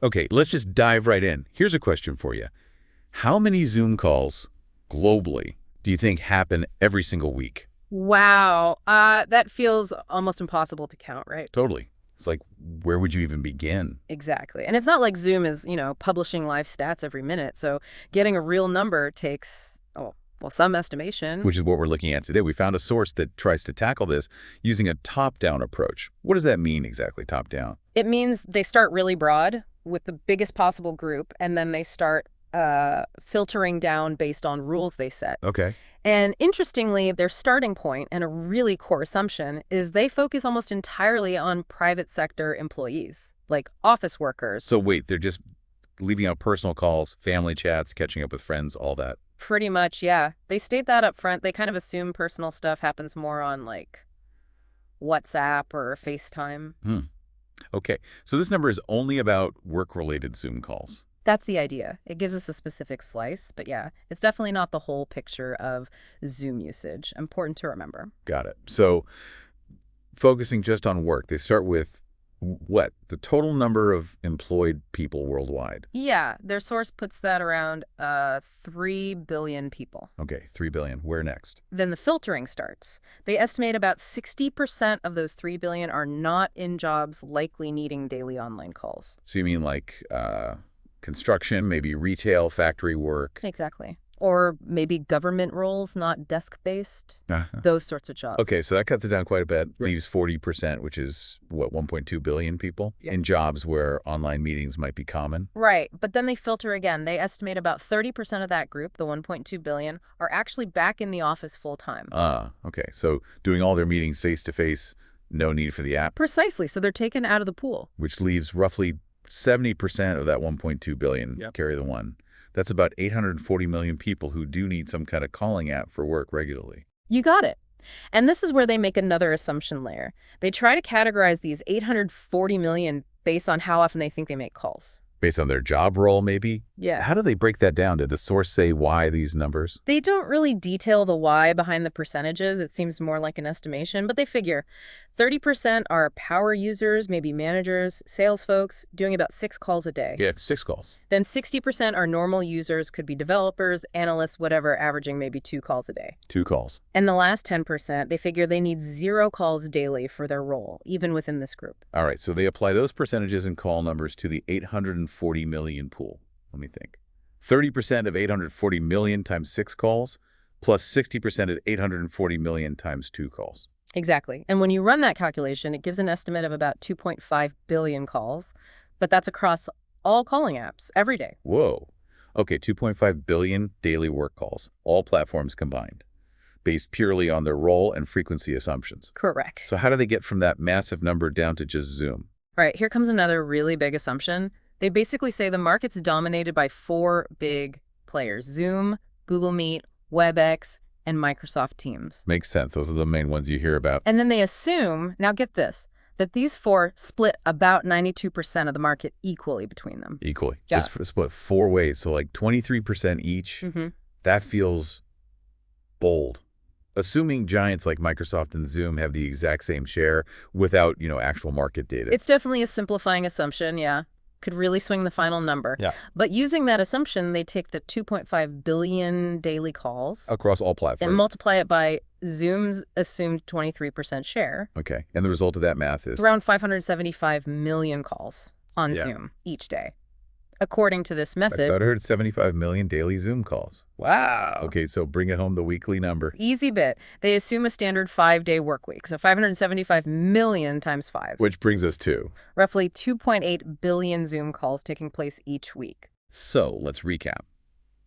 Okay, let's just dive right in. Here's a question for you. How many Zoom calls globally do you think happen every single week? Wow. That feels almost impossible to count, right? Totally. It's like, where would you even begin? Exactly. And it's not like Zoom is, publishing live stats every minute. So getting a real number takes, oh, well, some estimation. Which is what we're looking at today. We found a source that tries to tackle this using a top-down approach. What does that mean exactly, top-down? It means they start really broad with the biggest possible group, and then they start filtering down based on rules they set. Okay. And interestingly, their starting point and a really core assumption is they focus almost entirely on private sector employees, like office workers. So wait, they're just leaving out personal calls, family chats, catching up with friends, all that. Pretty much, yeah. They state that up front. They kind of assume personal stuff happens more on like WhatsApp or FaceTime. Hmm. Okay, so this number is only about work-related Zoom calls. That's the idea. It gives us a specific slice, but yeah, it's definitely not the whole picture of Zoom usage. Important to remember. Got it. So focusing just on work, they start with what? The total number of employed people worldwide. Yeah, their source puts that around 3 billion people. Okay, 3 billion. Where next? Then the filtering starts. They estimate about 60% of those 3 billion are not in jobs likely needing daily online calls. So you mean like construction, maybe retail, factory work? Exactly. Or maybe government roles, not desk-based, Uh-huh. those sorts of jobs. Okay, so that cuts it down quite a bit. Right. Leaves 40%, which is, what, 1.2 billion people Yeah. in jobs where online meetings might be common? Right, but then they filter again. They estimate about 30% of that group, the 1.2 billion, are actually back in the office full-time. Okay, so doing all their meetings face-to-face, no need for the app, Precisely, so they're taken out of the pool. which leaves roughly 70% of that 1.2 billion, Yep. carry the one. That's about 840 million people who do need some kind of calling app for work regularly. You got it. And this is where they make another assumption layer. They try to categorize these 840 million based on how often they think they make calls. Based on their job role, maybe? Yeah. How do they break that down? Did the source say why these numbers? They don't really detail the why behind the percentages. It seems more like an estimation, but they figure 30% are power users, maybe managers, sales folks, doing about 6 calls a day. Yeah, 6 calls. Then 60% are normal users, could be developers, analysts, whatever, averaging maybe 2 calls a day. 2 calls. And the last 10%, they figure they need 0 calls daily for their role, even within this group. All right, so they apply those percentages and call numbers to the 840 million pool. Let me think. 30% of 840 million times 6 calls, plus 60% of 840 million times 2 calls. Exactly. And when you run that calculation, it gives an estimate of about 2.5 billion calls, but that's across all calling apps every day. Whoa. Okay, 2.5 billion daily work calls, all platforms combined, based purely on their role and frequency assumptions. Correct. So how do they get from that massive number down to just Zoom? All right, here comes another really big assumption. They basically say the market's dominated by 4 big players: Zoom, Google Meet, Webex, and Microsoft Teams. Makes sense. Those are the main ones you hear about. And then they assume, now get this, that these 4 split about 92% of the market equally between them. Equally. Yeah. Just split 4 ways, so like 23% each. Mm-hmm. That feels bold. Assuming giants like Microsoft and Zoom have the exact same share without, actual market data. It's definitely a simplifying assumption, yeah. Could really swing the final number. Yeah. But using that assumption, they take the 2.5 billion daily calls Across all platforms. and multiply it by Zoom's assumed 23% share. Okay. And the result of that math is? It's around 575 million calls on Yeah. Zoom each day. According to this I method, thought I heard 75 million daily Zoom calls. wow. Okay, so bring it home the weekly number. Easy bit. They assume a standard 5-day work week. So 575 million times 5. Which brings us to. Roughly 2.8 billion Zoom calls taking place each week. So let's recap.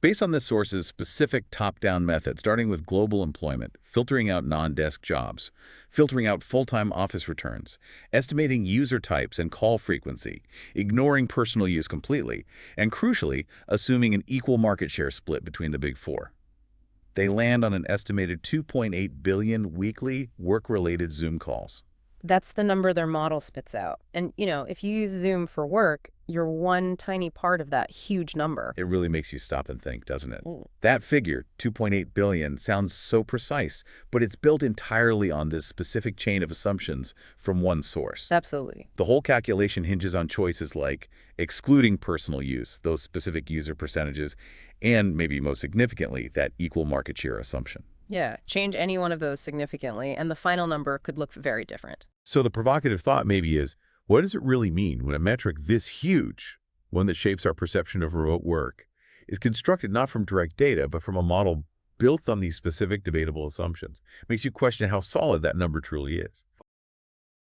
Based on this source's specific top-down method, starting with global employment, filtering out non-desk jobs, filtering out full-time office returns, estimating user types and call frequency, ignoring personal use completely, and crucially, assuming an equal market share split between the big 4. They land on an estimated 2.8 billion weekly work-related Zoom calls. That's the number their model spits out. And, if you use Zoom for work, you're one tiny part of that huge number. It really makes you stop and think, doesn't it? Mm. That figure, 2.8 billion, sounds so precise, but it's built entirely on this specific chain of assumptions from one source. Absolutely. The whole calculation hinges on choices like excluding personal use, those specific user percentages, and maybe most significantly, that equal market share assumption. Yeah, change any one of those significantly, and the final number could look very different. So the provocative thought maybe is, what does it really mean when a metric this huge, one that shapes our perception of remote work, is constructed not from direct data, but from a model built on these specific debatable assumptions? Makes you question how solid that number truly is.